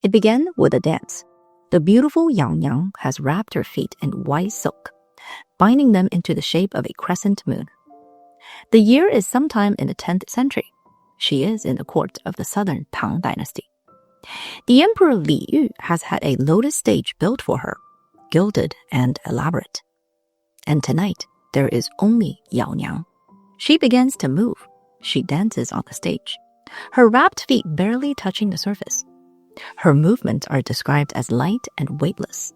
It began with a dance. The beautiful Yang Yang has wrapped her feet in white silk, binding them into the shape of a crescent moon. The year is sometime in the 10th century. She is in the court of the southern Tang dynasty. The Emperor Li Yu has had a lotus stage built for her, gilded and elaborate. And tonight, there is only Yang Yang. She begins to move. She dances on the stage, her wrapped feet barely touching the surface. Her movements are described as light and weightless,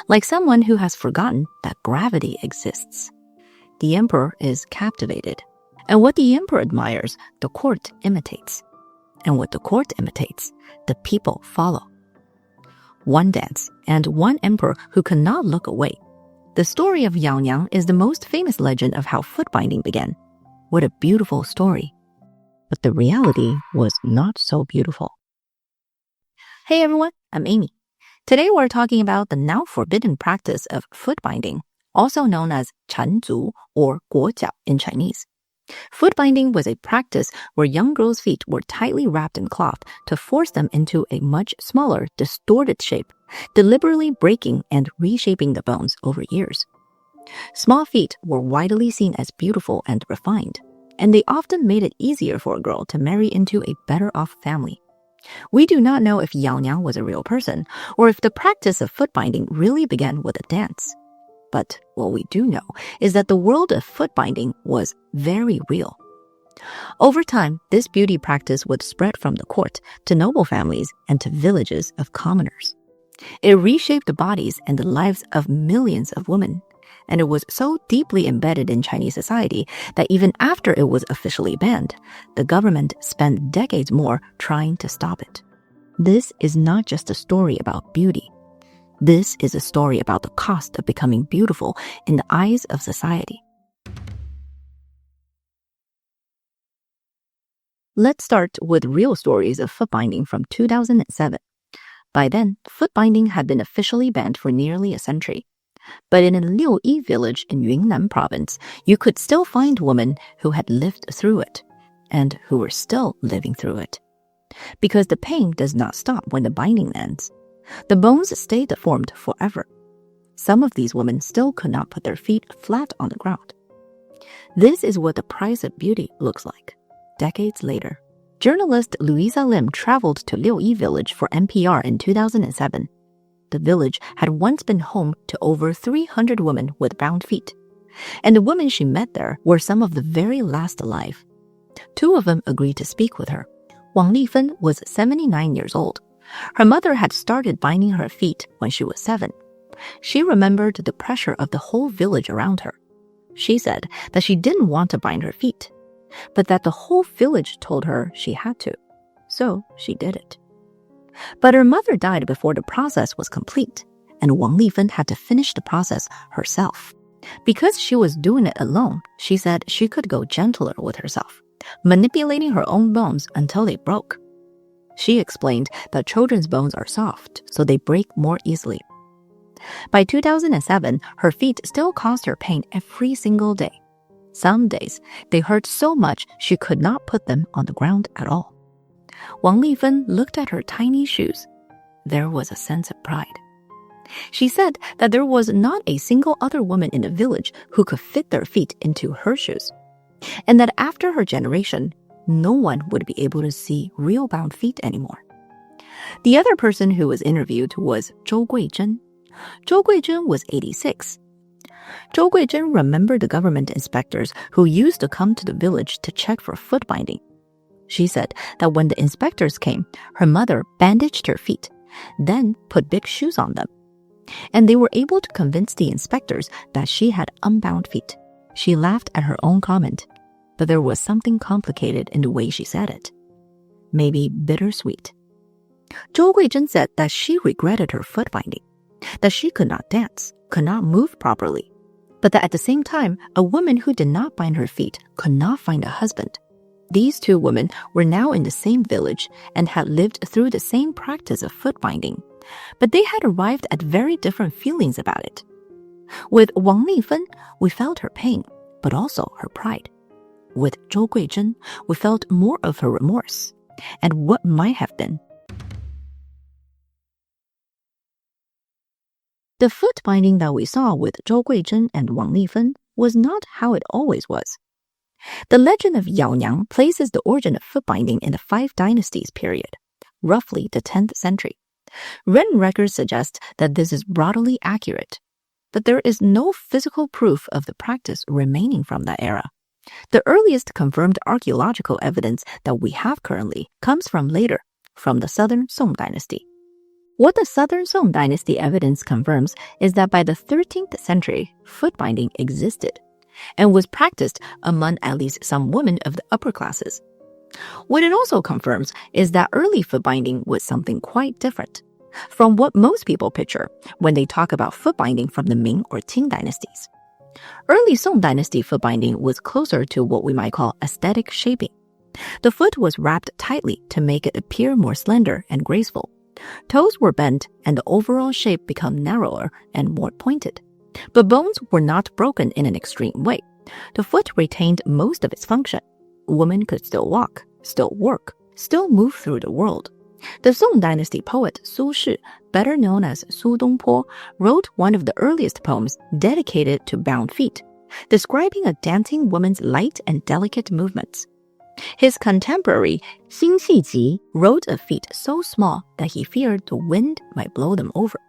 like someone who has forgotten that gravity exists. The emperor is captivated, and what the emperor admires, the court imitates. And what the court imitates, the people follow. One dance, and one emperor who cannot look away. The story of Yang Yang is the most famous legend of how foot binding began. What a beautiful story. But the reality was not so beautiful. Hey everyone, I'm Amy. Today we're talking about the now forbidden practice of foot binding, also known as 缠足 or 裹脚 in Chinese. Foot binding was a practice where young girls' feet were tightly wrapped in cloth to force them into a much smaller, distorted shape, deliberately breaking and reshaping the bones over years. Small feet were widely seen as beautiful and refined, and they often made it easier for a girl to marry into a better-off family. We do not know if Yang Yang was a real person, or if the practice of foot binding really began with a dance. But what we do know is that the world of foot binding was very real. Over time, this beauty practice would spread from the court to noble families and to villages of commoners. It reshaped the bodies and the lives of millions of women, and it was so deeply embedded in Chinese society that even after it was officially banned, the government spent decades more trying to stop it. This is not just a story about beauty. This is a story about the cost of becoming beautiful in the eyes of society. Let's start with real stories of foot binding from 2007. By then, foot binding had been officially banned for nearly a century. But in a Liuyi village in Yunnan province, you could still find women who had lived through it, and who were still living through it. Because the pain does not stop when the binding ends. The bones stay deformed forever. Some of these women still could not put their feet flat on the ground. This is what the price of beauty looks like. Decades later, journalist Louisa Lim traveled to Liuyi village for NPR in 2007. The village had once been home to over 300 women with bound feet. And the women she met there were some of the very last alive. Two of them agreed to speak with her. Wang Lifen was 79 years old. Her mother had started binding her feet when she was 7. She remembered the pressure of the whole village around her. She said that she didn't want to bind her feet, but that the whole village told her she had to. So she did it. But her mother died before the process was complete, and Wang Lifen had to finish the process herself. Because she was doing it alone, she said she could go gentler with herself, manipulating her own bones until they broke. She explained that children's bones are soft, so they break more easily. By 2007, her feet still caused her pain every single day. Some days, they hurt so much she could not put them on the ground at all. Wang Lifen looked at her tiny shoes. There was a sense of pride. She said that there was not a single other woman in the village who could fit their feet into her shoes, and that after her generation, no one would be able to see real bound feet anymore. The other person who was interviewed was Zhou Guizhen. Zhou Guizhen was 86. Zhou Guizhen remembered the government inspectors who used to come to the village to check for foot binding. She said that when the inspectors came, her mother bandaged her feet, then put big shoes on them. And they were able to convince the inspectors that she had unbound feet. She laughed at her own comment, but there was something complicated in the way she said it. Maybe bittersweet. Zhou Guizhen said that she regretted her foot binding, that she could not dance, could not move properly, but that at the same time, a woman who did not bind her feet could not find a husband. These two women were now in the same village and had lived through the same practice of foot binding, but they had arrived at very different feelings about it. With Wang Lifen, we felt her pain, but also her pride. With Zhou Guizhen, we felt more of her remorse and what might have been. The foot binding that we saw with Zhou Guizhen and Wang Lifen was not how it always was. The legend of Yaoniang places the origin of foot binding in the Five Dynasties period, roughly the 10th century. Written records suggest that this is broadly accurate, but there is no physical proof of the practice remaining from that era. The earliest confirmed archaeological evidence that we have currently comes from later, from the Southern Song Dynasty. What the Southern Song Dynasty evidence confirms is that by the 13th century, foot binding existed and was practiced among at least some women of the upper classes. What it also confirms is that early foot binding was something quite different from what most people picture when they talk about foot binding from the Ming or Qing dynasties. Early Song Dynasty foot binding was closer to what we might call aesthetic shaping. The foot was wrapped tightly to make it appear more slender and graceful. Toes were bent and the overall shape became narrower and more pointed. But bones were not broken in an extreme way. The foot retained most of its function. Women could still walk, still work, still move through the world. The Song Dynasty poet Su Shi, better known as Su Dongpo, wrote one of the earliest poems dedicated to bound feet, describing a dancing woman's light and delicate movements. His contemporary Xin Xiji wrote of feet so small that he feared the wind might blow them over.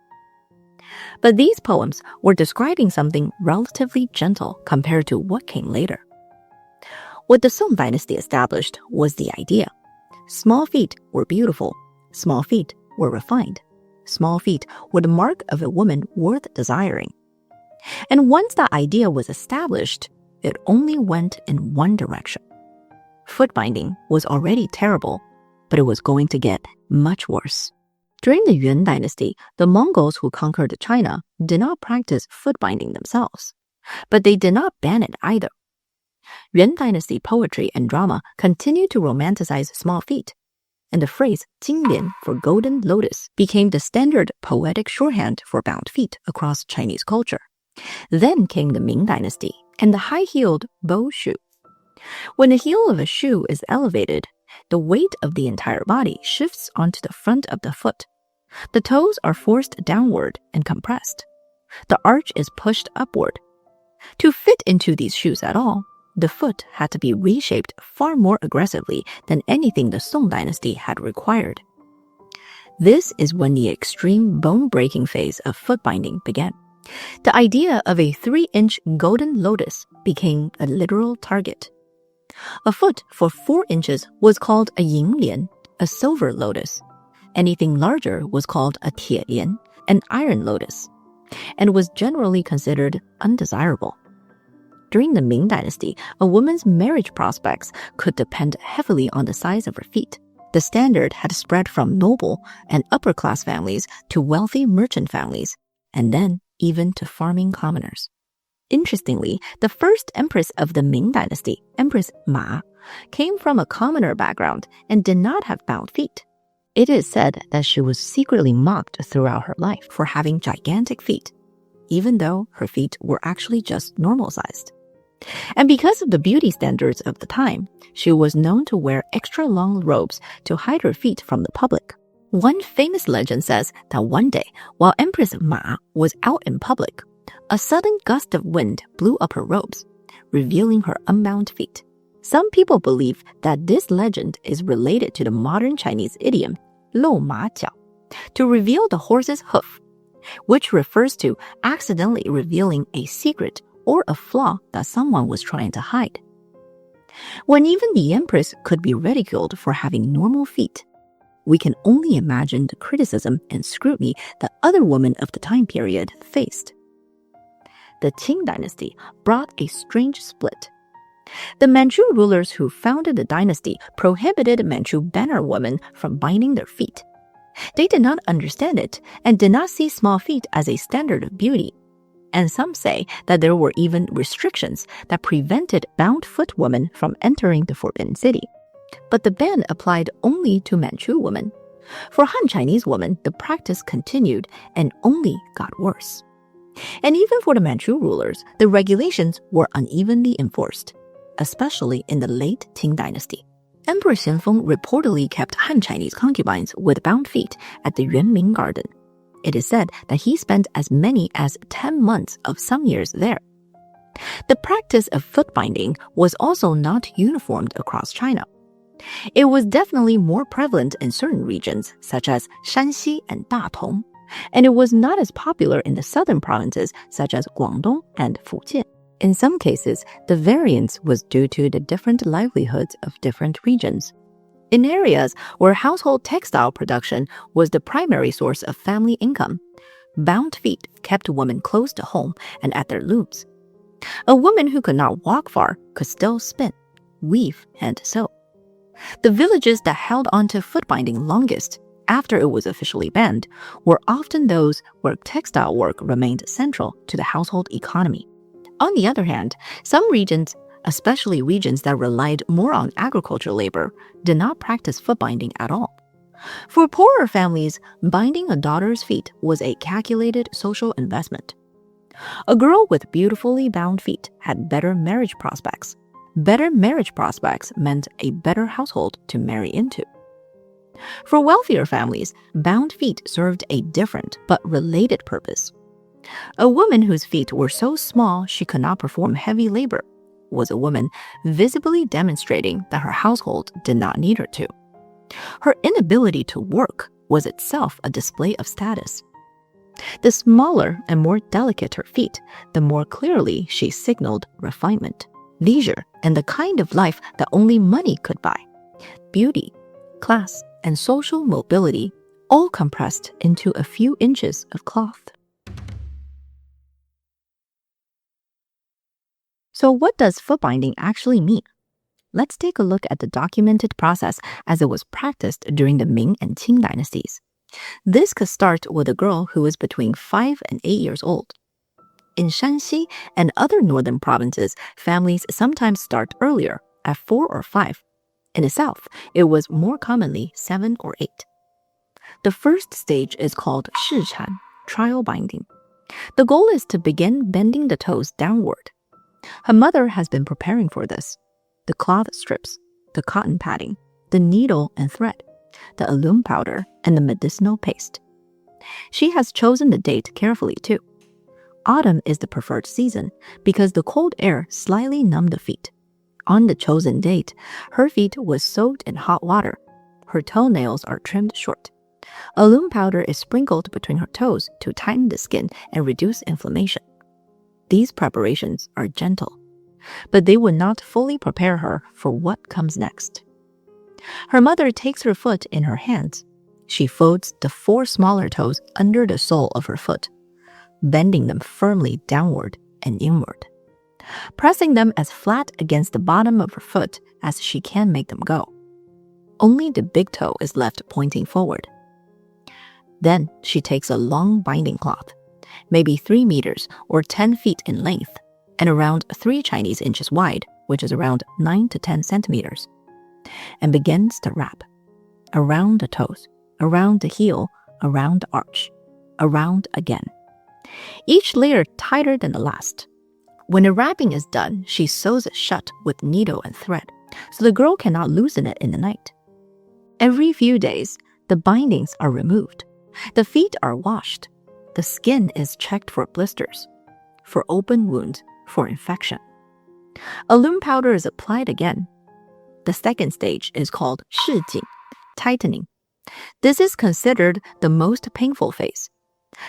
But these poems were describing something relatively gentle compared to what came later. What the Song Dynasty established was the idea. Small feet were beautiful. Small feet were refined. Small feet were the mark of a woman worth desiring. And once that idea was established, it only went in one direction. Foot binding was already terrible, but it was going to get much worse. During the Yuan dynasty, the Mongols who conquered China did not practice foot binding themselves, but they did not ban it either. Yuan dynasty poetry and drama continued to romanticize small feet, and the phrase 金莲 for golden lotus became the standard poetic shorthand for bound feet across Chinese culture. Then came the Ming dynasty and the high-heeled bow shoe. When the heel of a shoe is elevated, the weight of the entire body shifts onto the front of the foot. The toes are forced downward and compressed. The arch is pushed upward. To fit into these shoes at all, the foot had to be reshaped far more aggressively than anything the Song Dynasty had required. This is when the extreme bone-breaking phase of foot binding began. The idea of a 3-inch golden lotus became a literal target. A foot for 4 inches was called a yinglian, a silver lotus. Anything larger was called a tielian, an iron lotus, and was generally considered undesirable. During the Ming dynasty, a woman's marriage prospects could depend heavily on the size of her feet. The standard had spread from noble and upper-class families to wealthy merchant families, and then even to farming commoners. Interestingly, the first empress of the Ming dynasty, Empress Ma, came from a commoner background and did not have bound feet. It is said that she was secretly mocked throughout her life for having gigantic feet, even though her feet were actually just normal-sized. And because of the beauty standards of the time, she was known to wear extra long robes to hide her feet from the public. One famous legend says that one day, while Empress Ma was out in public, a sudden gust of wind blew up her robes, revealing her unbound feet. Some people believe that this legend is related to the modern Chinese idiom, 露马脚, to reveal the horse's hoof, which refers to accidentally revealing a secret or a flaw that someone was trying to hide. When even the empress could be ridiculed for having normal feet, we can only imagine the criticism and scrutiny that other women of the time period faced. The Qing dynasty brought a strange split. The Manchu rulers who founded the dynasty prohibited Manchu banner women from binding their feet. They did not understand it and did not see small feet as a standard of beauty. And some say that there were even restrictions that prevented bound-foot women from entering the Forbidden City. But the ban applied only to Manchu women. For Han Chinese women, the practice continued and only got worse. And even for the Manchu rulers, the regulations were unevenly enforced, especially in the late Qing dynasty. Emperor Xianfeng reportedly kept Han Chinese concubines with bound feet at the Yuanming Garden. It is said that he spent as many as 10 months of some years there. The practice of foot binding was also not uniformed across China. It was definitely more prevalent in certain regions, such as Shanxi and Datong, and it was not as popular in the southern provinces, such as Guangdong and Fujian. In some cases, the variance was due to the different livelihoods of different regions. In areas where household textile production was the primary source of family income, bound feet kept women close to home and at their looms. A woman who could not walk far could still spin, weave, and sew. The villages that held on to foot binding longest after it was officially banned were often those where textile work remained central to the household economy. On the other hand, some regions, especially regions that relied more on agricultural labor, did not practice foot binding at all. For poorer families, binding a daughter's feet was a calculated social investment. A girl with beautifully bound feet had better marriage prospects. Better marriage prospects meant a better household to marry into. For wealthier families, bound feet served a different but related purpose. A woman whose feet were so small she could not perform heavy labor was a woman visibly demonstrating that her household did not need her to. Her inability to work was itself a display of status. The smaller and more delicate her feet, the more clearly she signaled refinement, leisure, and the kind of life that only money could buy. Beauty, class, and social mobility all compressed into a few inches of cloth. So what does foot binding actually mean? Let's take a look at the documented process as it was practiced during the Ming and Qing dynasties. This could start with a girl who was between 5 and 8 years old. In Shanxi and other northern provinces, families sometimes start earlier, at 4 or 5. In the south, it was more commonly 7 or 8. The first stage is called shichan, trial binding. The goal is to begin bending the toes downward. Her mother has been preparing for this. The cloth strips, the cotton padding, the needle and thread, the alum powder, and the medicinal paste. She has chosen the date carefully too. Autumn is the preferred season because the cold air slightly numbed the feet. On the chosen date, her feet was soaked in hot water. Her toenails are trimmed short. Alum powder is sprinkled between her toes to tighten the skin and reduce inflammation. These preparations are gentle, but they would not fully prepare her for what comes next. Her mother takes her foot in her hands. She folds the 4 smaller toes under the sole of her foot, bending them firmly downward and inward, pressing them as flat against the bottom of her foot as she can make them go. Only the big toe is left pointing forward. Then she takes a long binding cloth, maybe 3 meters or 10 feet in length, and around 3 Chinese inches wide, which is around 9 to 10 centimeters, and begins to wrap around the toes, around the heel, around the arch, around again. Each layer tighter than the last. When the wrapping is done, she sews it shut with needle and thread, so the girl cannot loosen it in the night. Every few days, the bindings are removed. The feet are washed. The skin is checked for blisters, for open wounds, for infection. Alum powder is applied again. The second stage is called shijing, tightening. This is considered the most painful phase.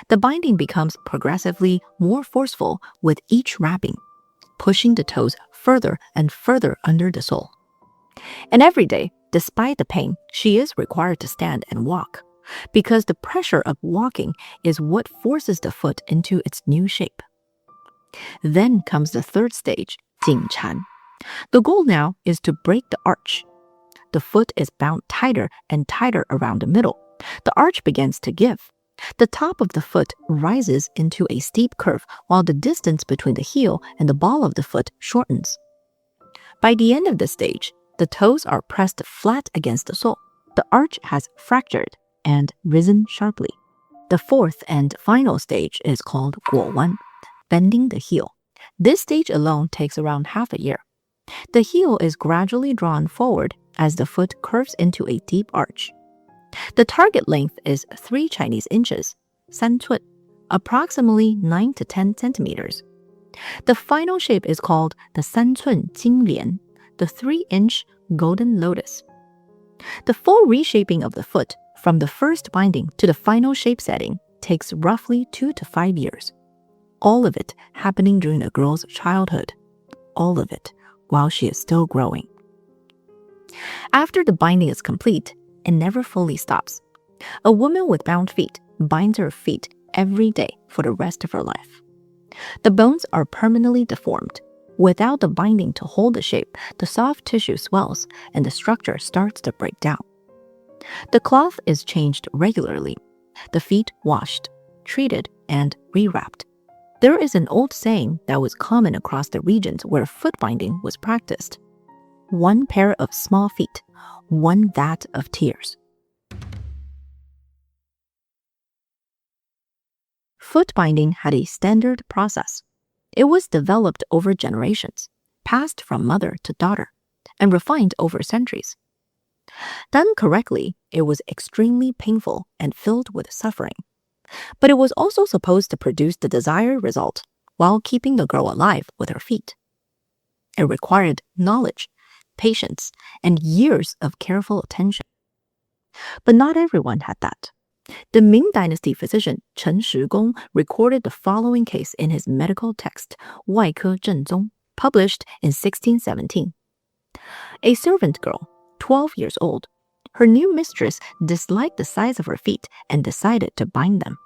The binding becomes progressively more forceful with each wrapping, pushing the toes further and further under the sole. And every day, despite the pain, she is required to stand and walk, because the pressure of walking is what forces the foot into its new shape. Then comes the third stage, jingchan. The goal now is to break the arch. The foot is bound tighter and tighter around the middle. The arch begins to give. The top of the foot rises into a steep curve while the distance between the heel and the ball of the foot shortens. By the end of the stage, the toes are pressed flat against the sole. The arch has fractured and risen sharply. The fourth and final stage is called guowan, bending the heel. This stage alone takes around half a year. The heel is gradually drawn forward as the foot curves into a deep arch. The target length is 3 Chinese inches, 三寸, approximately 9 to 10 centimeters. The final shape is called the 三寸金莲, the 3-inch golden lotus. The full reshaping of the foot from the first binding to the final shape setting takes roughly 2 to 5 years. All of it happening during a girl's childhood. All of it while she is still growing. After the binding is complete, it never fully stops. A woman with bound feet binds her feet every day for the rest of her life. The bones are permanently deformed. Without the binding to hold the shape, the soft tissue swells and the structure starts to break down. The cloth is changed regularly, the feet washed, treated, and rewrapped. There is an old saying that was common across the regions where foot binding was practiced. One pair of small feet, one vat of tears. Foot binding had a standard process. It was developed over generations, passed from mother to daughter, and refined over centuries. Done correctly, it was extremely painful and filled with suffering. But it was also supposed to produce the desired result while keeping the girl alive with her feet. It required knowledge, patience, and years of careful attention. But not everyone had that. The Ming Dynasty physician Chen Shigong recorded the following case in his medical text, 外科正宗, published in 1617. A servant girl, 12 years old, her new mistress disliked the size of her feet and decided to bind them.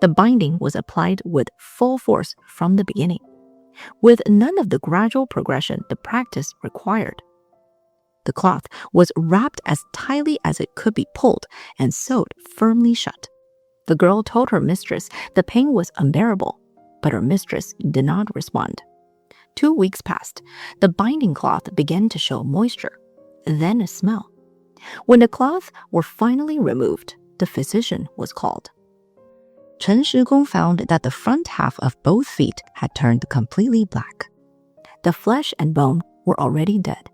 The binding was applied with full force from the beginning, with none of the gradual progression the practice required. The cloth was wrapped as tightly as it could be pulled and sewed firmly shut. The girl told her mistress the pain was unbearable, but her mistress did not respond. 2 weeks passed. The binding cloth began to show moisture, then a smell. When the cloth were finally removed, the physician was called. Chen Shigong found that the front half of both feet had turned completely black. The flesh and bone were already dead.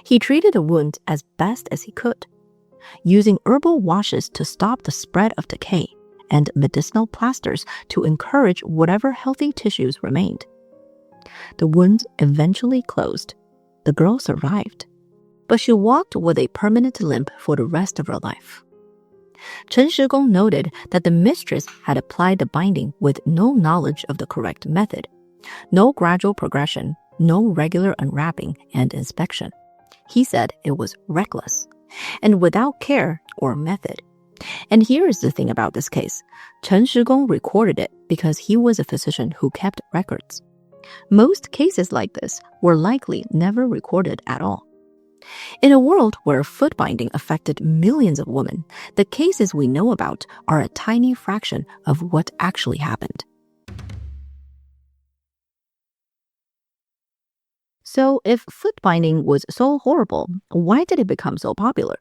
He treated the wound as best as he could, using herbal washes to stop the spread of decay and medicinal plasters to encourage whatever healthy tissues remained. The wound eventually closed. The girl survived, but she walked with a permanent limp for the rest of her life. Chen Shigong noted that the mistress had applied the binding with no knowledge of the correct method, no gradual progression, no regular unwrapping and inspection. He said it was reckless and without care or method. And here is the thing about this case. Chen Shigong recorded it because he was a physician who kept records. Most cases like this were likely never recorded at all. In a world where foot binding affected millions of women, the cases we know about are a tiny fraction of what actually happened. So if foot binding was so horrible, why did it become so popular?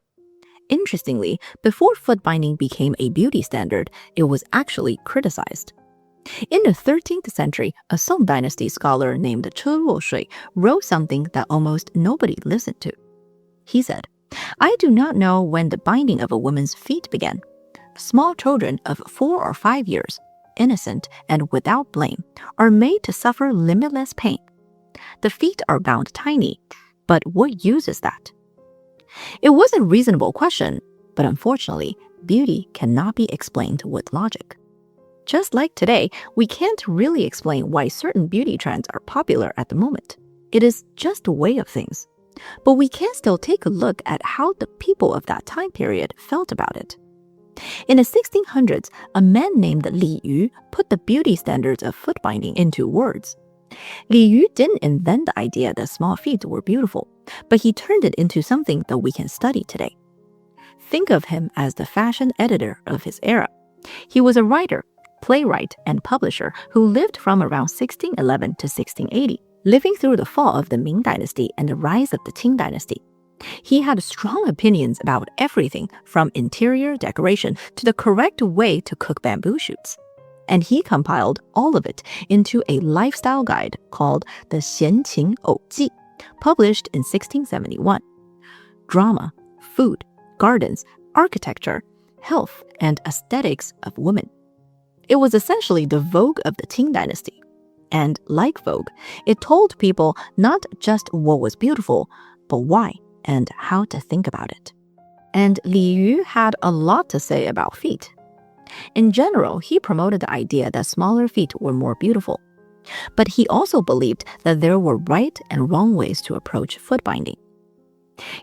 Interestingly, before foot binding became a beauty standard, it was actually criticized. In the 13th century, a Song Dynasty scholar named Che Ruoshui wrote something that almost nobody listened to. He said, "I do not know when the binding of a woman's feet began. Small children of 4 or 5 years, innocent and without blame, are made to suffer limitless pain. The feet are bound tiny, but what use is that?" It was a reasonable question, but unfortunately, beauty cannot be explained with logic. Just like today, we can't really explain why certain beauty trends are popular at the moment. It is just a way of things. But we can still take a look at how the people of that time period felt about it. In the 1600s, a man named Li Yu put the beauty standards of foot binding into words. Li Yu didn't invent the idea that small feet were beautiful, but he turned it into something that we can study today. Think of him as the fashion editor of his era. He was a writer, playwright, and publisher who lived from around 1611 to 1680, living through the fall of the Ming Dynasty and the rise of the Qing Dynasty. He had strong opinions about everything from interior decoration to the correct way to cook bamboo shoots. And he compiled all of it into a lifestyle guide called the Xianqing Ji, published in 1671. Drama, food, gardens, architecture, health, and aesthetics of women. It was essentially the Vogue of the Qing dynasty. And like Vogue, it told people not just what was beautiful, but why and how to think about it. And Li Yu had a lot to say about feet. In general, he promoted the idea that smaller feet were more beautiful. But he also believed that there were right and wrong ways to approach foot binding.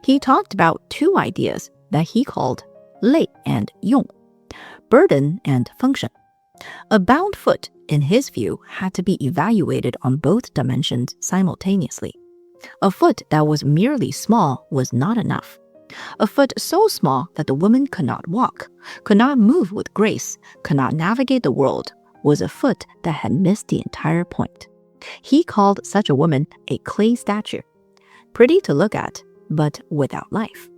He talked about two ideas that he called 累 and 用, burden and function. A bound foot, in his view, had to be evaluated on both dimensions simultaneously. A foot that was merely small was not enough. A foot so small that the woman could not walk, could not move with grace, could not navigate the world, was a foot that had missed the entire point. He called such a woman a clay statue, pretty to look at, but without life.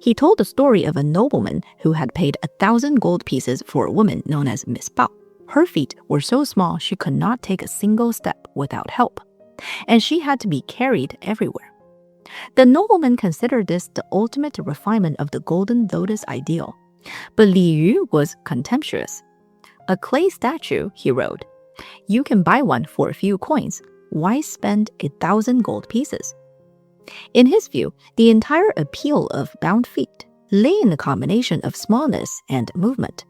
He told the story of a nobleman who had paid 1,000 gold pieces for a woman known as Miss Bao. Her feet were so small she could not take a single step without help, and she had to be carried everywhere. The nobleman considered this the ultimate refinement of the golden lotus ideal, but Li Yu was contemptuous. A clay statue, he wrote. You can buy one for a few coins. Why spend 1,000 gold pieces? In his view, the entire appeal of bound feet lay in the combination of smallness and movement.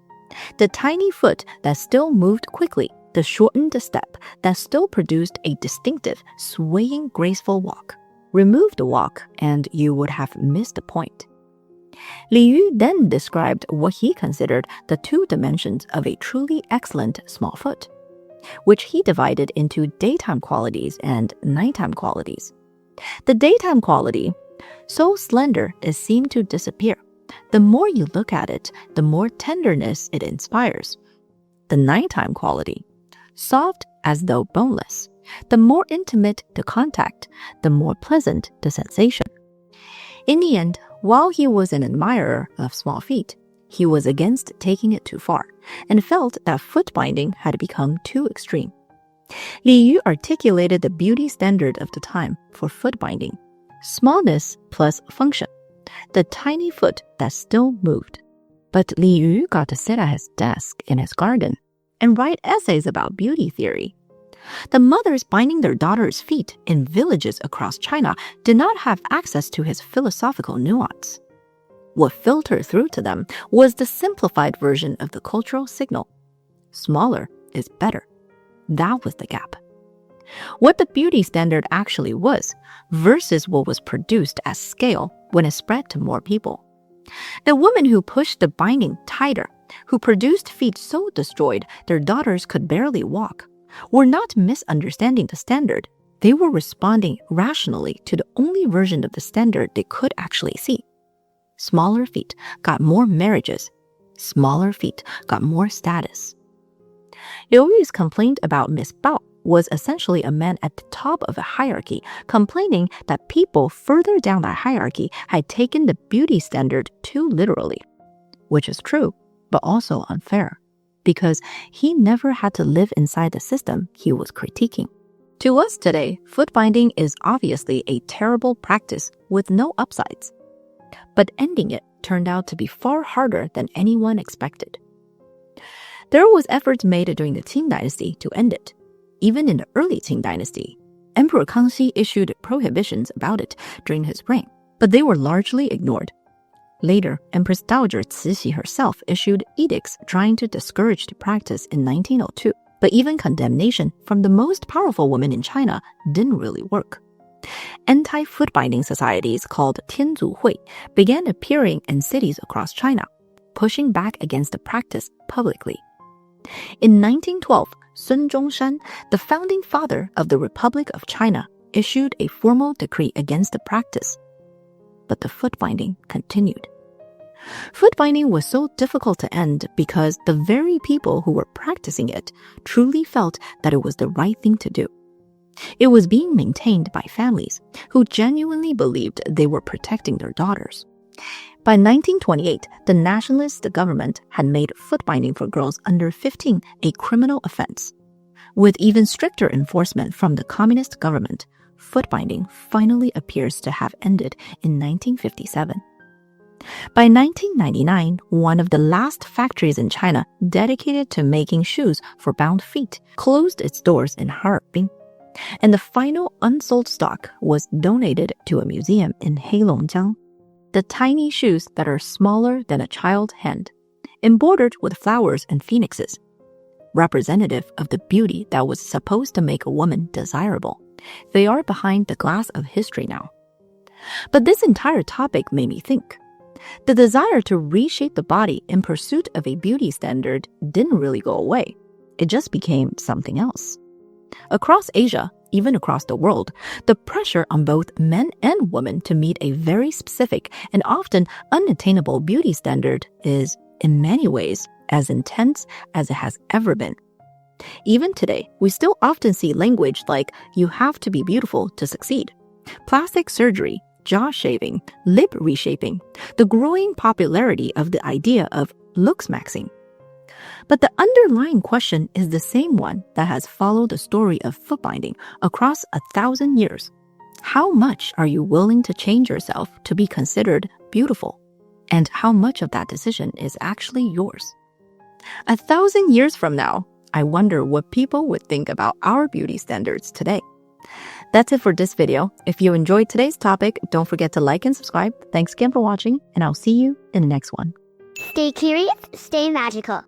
The tiny foot that still moved quickly, the shortened step that still produced a distinctive, swaying, graceful walk. Remove the walk, and you would have missed the point. Li Yu then described what he considered the two dimensions of a truly excellent small foot, which he divided into daytime qualities and nighttime qualities. The daytime quality, so slender it seemed to disappear. The more you look at it, the more tenderness it inspires. The nighttime quality, soft as though boneless. The more intimate the contact, the more pleasant the sensation. In the end, while he was an admirer of small feet, he was against taking it too far and felt that foot binding had become too extreme. Li Yu articulated the beauty standard of the time for foot binding: smallness plus function, the tiny foot that still moved. But Li Yu got to sit at his desk in his garden and write essays about beauty theory. The mothers binding their daughters' feet in villages across China did not have access to his philosophical nuance. What filtered through to them was the simplified version of the cultural signal. Smaller is better. That was the gap. What the beauty standard actually was versus what was produced at scale when it spread to more people. The women who pushed the binding tighter, who produced feet so destroyed their daughters could barely walk, were not misunderstanding the standard. They were responding rationally to the only version of the standard they could actually see. Smaller feet got more marriages. Smaller feet got more status. Liu Yu's complaint about Miss Bao was essentially a man at the top of a hierarchy complaining that people further down that hierarchy had taken the beauty standard too literally, which is true, but also unfair, because he never had to live inside the system he was critiquing. To us today, foot binding is obviously a terrible practice with no upsides, but ending it turned out to be far harder than anyone expected. There was efforts made during the Qing dynasty to end it. Even in the early Qing dynasty, Emperor Kangxi issued prohibitions about it during his reign, but they were largely ignored. Later, Empress Dowager Cixi herself issued edicts trying to discourage the practice in 1902, but even condemnation from the most powerful woman in China didn't really work. Anti-foot binding societies called Tianzuhui began appearing in cities across China, pushing back against the practice publicly. In 1912, Sun Zhongshan, the founding father of the Republic of China, issued a formal decree against the practice. But the foot binding continued. Foot binding was so difficult to end because the very people who were practicing it truly felt that it was the right thing to do. It was being maintained by families who genuinely believed they were protecting their daughters. By 1928, the nationalist government had made foot binding for girls under 15 a criminal offense. With even stricter enforcement from the communist government, foot binding finally appears to have ended in 1957. By 1999, one of the last factories in China dedicated to making shoes for bound feet closed its doors in Harbin, and the final unsold stock was donated to a museum in Heilongjiang. The tiny shoes that are smaller than a child's hand, embroidered with flowers and phoenixes, representative of the beauty that was supposed to make a woman desirable. They are behind the glass of history now. But this entire topic made me think. The desire to reshape the body in pursuit of a beauty standard didn't really go away. It just became something else. Across Asia, even across the world, the pressure on both men and women to meet a very specific and often unattainable beauty standard is, in many ways, as intense as it has ever been. Even today, we still often see language like, you have to be beautiful to succeed. Plastic surgery, jaw shaving, lip reshaping, the growing popularity of the idea of looks maxing. But the underlying question is the same one that has followed the story of foot binding across 1,000 years. How much are you willing to change yourself to be considered beautiful? And how much of that decision is actually yours? 1,000 years from now, I wonder what people would think about our beauty standards today. That's it for this video. If you enjoyed today's topic, don't forget to like and subscribe. Thanks again for watching, and I'll see you in the next one. Stay curious, stay magical.